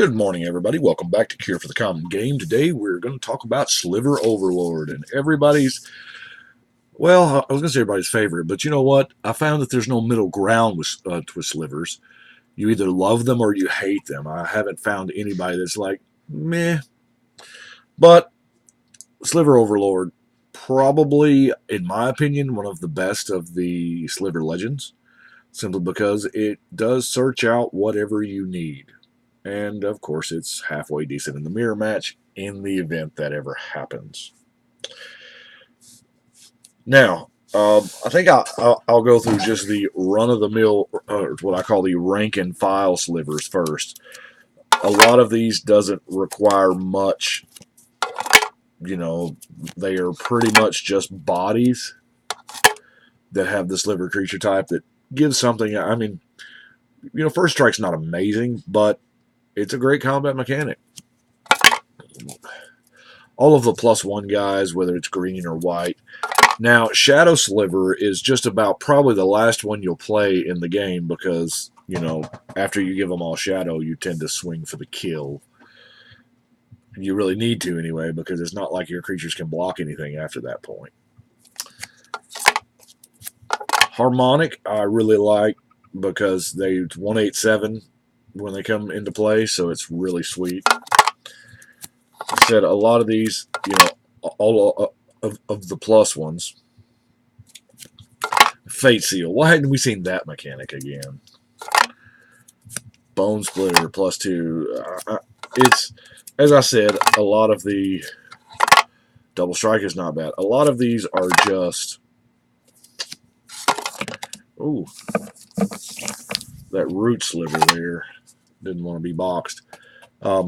Good morning, everybody. Welcome back to Cure for the Common Game. Today we're going to talk about Sliver Overlord and everybody's, well, I was going to say everybody's favorite, but you know what? I found that there's no middle ground with slivers. You either love them or you hate them. I haven't found anybody that's like, meh. But Sliver Overlord, probably, in my opinion, one of the best of the Sliver Legends, simply because it does search out whatever you need. And of course, it's halfway decent in the mirror match in the event that ever happens. Now, I think I'll go through just the run-of-the-mill, what I call the rank and file slivers first. A lot of these doesn't require much. You know, they are pretty much just bodies that have the sliver creature type that gives something. I mean, First Strike's not amazing, but it's a great combat mechanic. All of the +1 guys, whether it's green or white. Now, Shadow Sliver is just about probably the last one you'll play in the game because, after you give them all Shadow, you tend to swing for the kill. And you really need to anyway because it's not like your creatures can block anything after that point. Harmonic, I really like because they 187 when they come into play, so it's really sweet. I said a lot of these, all of the plus ones. Fate Seal. Why hadn't we seen that mechanic again? Bone Splitter +2. It's, as I said, a lot of the Double Strike is not bad. A lot of these are just, ooh, that root sliver there didn't want to be boxed. A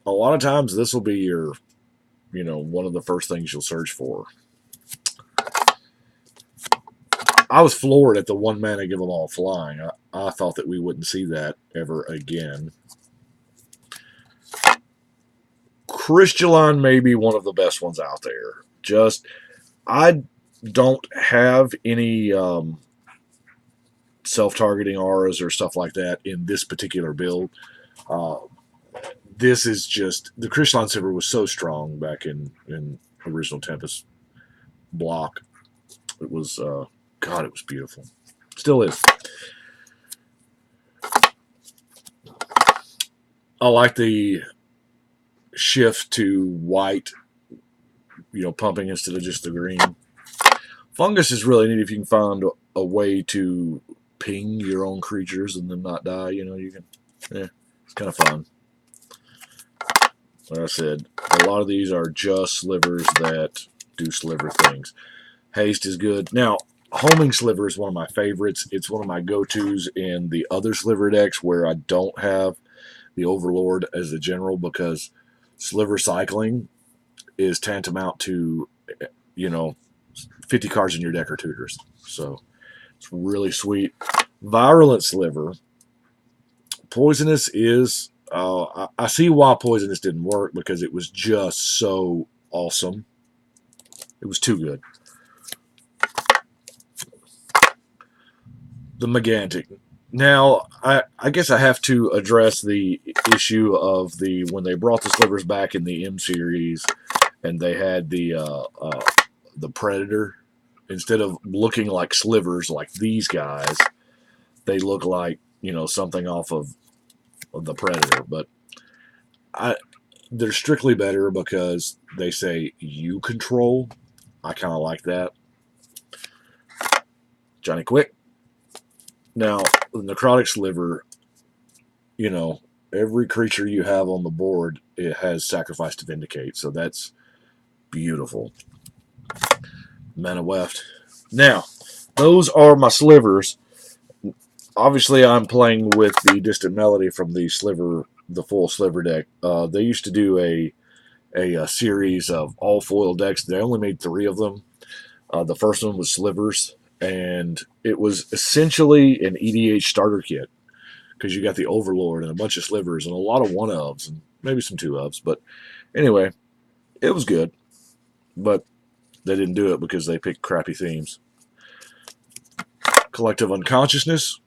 lot of times this will be your, one of the first things you'll search for. I was floored at the 1 mana give them all flying. I thought that we wouldn't see that ever again. Crystalline may be one of the best ones out there. I don't have any self-targeting auras or stuff like that in this particular build. This is just, the Crystalline Silver was so strong back in original Tempest block. It was, God, it was beautiful. Still is. I like the shift to white, pumping instead of just the green. Fungus is really neat if you can find a way to ping your own creatures and them not die. You can, it's kind of fun. Like I said, a lot of these are just slivers that do sliver things. Haste is good. Now, Homing Sliver is one of my favorites. It's one of my go-tos in the other sliver decks where I don't have the Overlord as a general because sliver cycling is tantamount to, 50 cards in your deck are tutors. So it's really sweet. Virulent Sliver. Poisonous is, I see why Poisonous didn't work because it was just so awesome. It was too good. The Megantic. Now, I guess I have to address the issue of when they brought the slivers back in the M series, and they had the Predator. Instead of looking like slivers like these guys, they look like something off of the Predator. But they're strictly better because they say you control. I kind of like that. Johnny Quick. Now, the Necrotic Sliver, every creature you have on the board, it has Sacrifice to Vindicate, so that's beautiful. Mana Weft. Now, those are my slivers. Obviously, I'm playing with the Distant Melody from the full sliver deck. They used to do a series of all foil decks. They only made 3 of them. The first one was slivers. And it was essentially an EDH starter kit because you got the Overlord and a bunch of slivers and a lot of 1-ofs and maybe some 2-ofs. But anyway, it was good. But they didn't do it because they picked crappy themes. Collective Unconsciousness.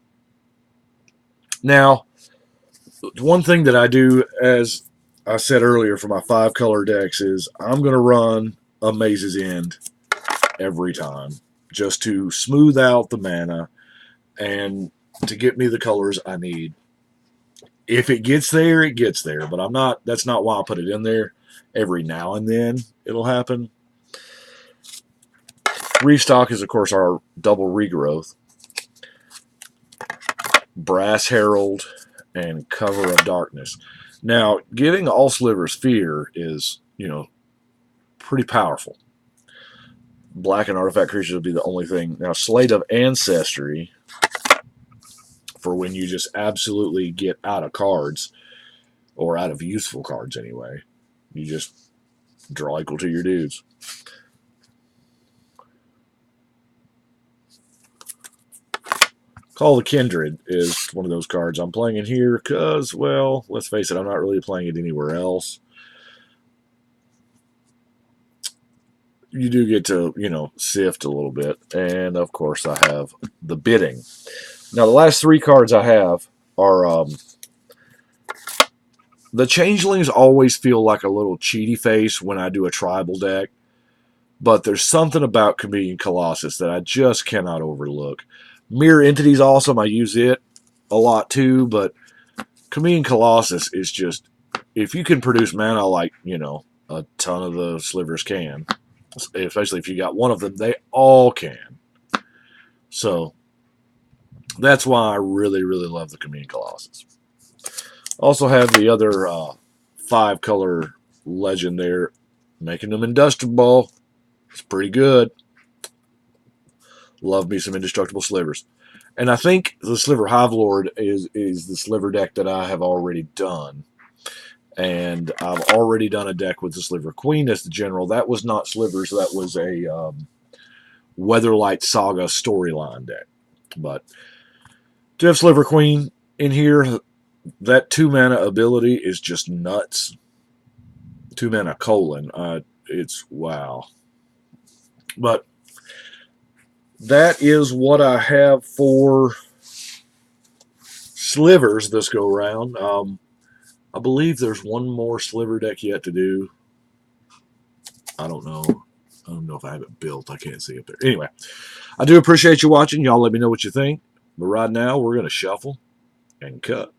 Now, one thing that I do, as I said earlier, for my 5-color decks is I'm going to run a Maze's End every time just to smooth out the mana and to get me the colors I need. If it gets there, it gets there, but I'm not. That's not why I put it in there. Every now and then it'll happen. Restock is, of course, our double regrowth. Brass Herald and Cover of Darkness. Now, getting all Sliver's Fear is, pretty powerful. Black and artifact creatures will be the only thing. Now, Slate of Ancestry, for when you just absolutely get out of cards, or out of useful cards anyway. You just draw equal to your dudes. Call the Kindred is one of those cards I'm playing in here because, well, let's face it, I'm not really playing it anywhere else. You do get to, sift a little bit. And, of course, I have the Bidding. Now, the last 3 cards I have are... the Changelings always feel like a little cheaty face when I do a tribal deck. But there's something about Chameleon Colossus that I just cannot overlook. Mirror Entity's awesome. I use it a lot too. But Chameleon Colossus is just... if you can produce mana like, a ton of the Slivers can... especially if you got one of them, they all can. So that's why I really, really love the Chameleon Colossus. Also have the other 5-color legend there, making them indestructible. It's pretty good. Love me some indestructible Slivers. And I think the Sliver Overlord is the Sliver deck that I have already done. And I've already done a deck with the Sliver Queen as the general. That was not Slivers. That was a Weatherlight Saga storyline deck. But to have Sliver Queen in here, that 2-mana ability is just nuts. 2-mana colon. It's wow. But that is what I have for Slivers this go round. I believe there's one more Sliver deck yet to do. I don't know. I don't know if I have it built. I can't see it there. Anyway, I do appreciate you watching. Y'all let me know what you think. But right now, we're going to shuffle and cut.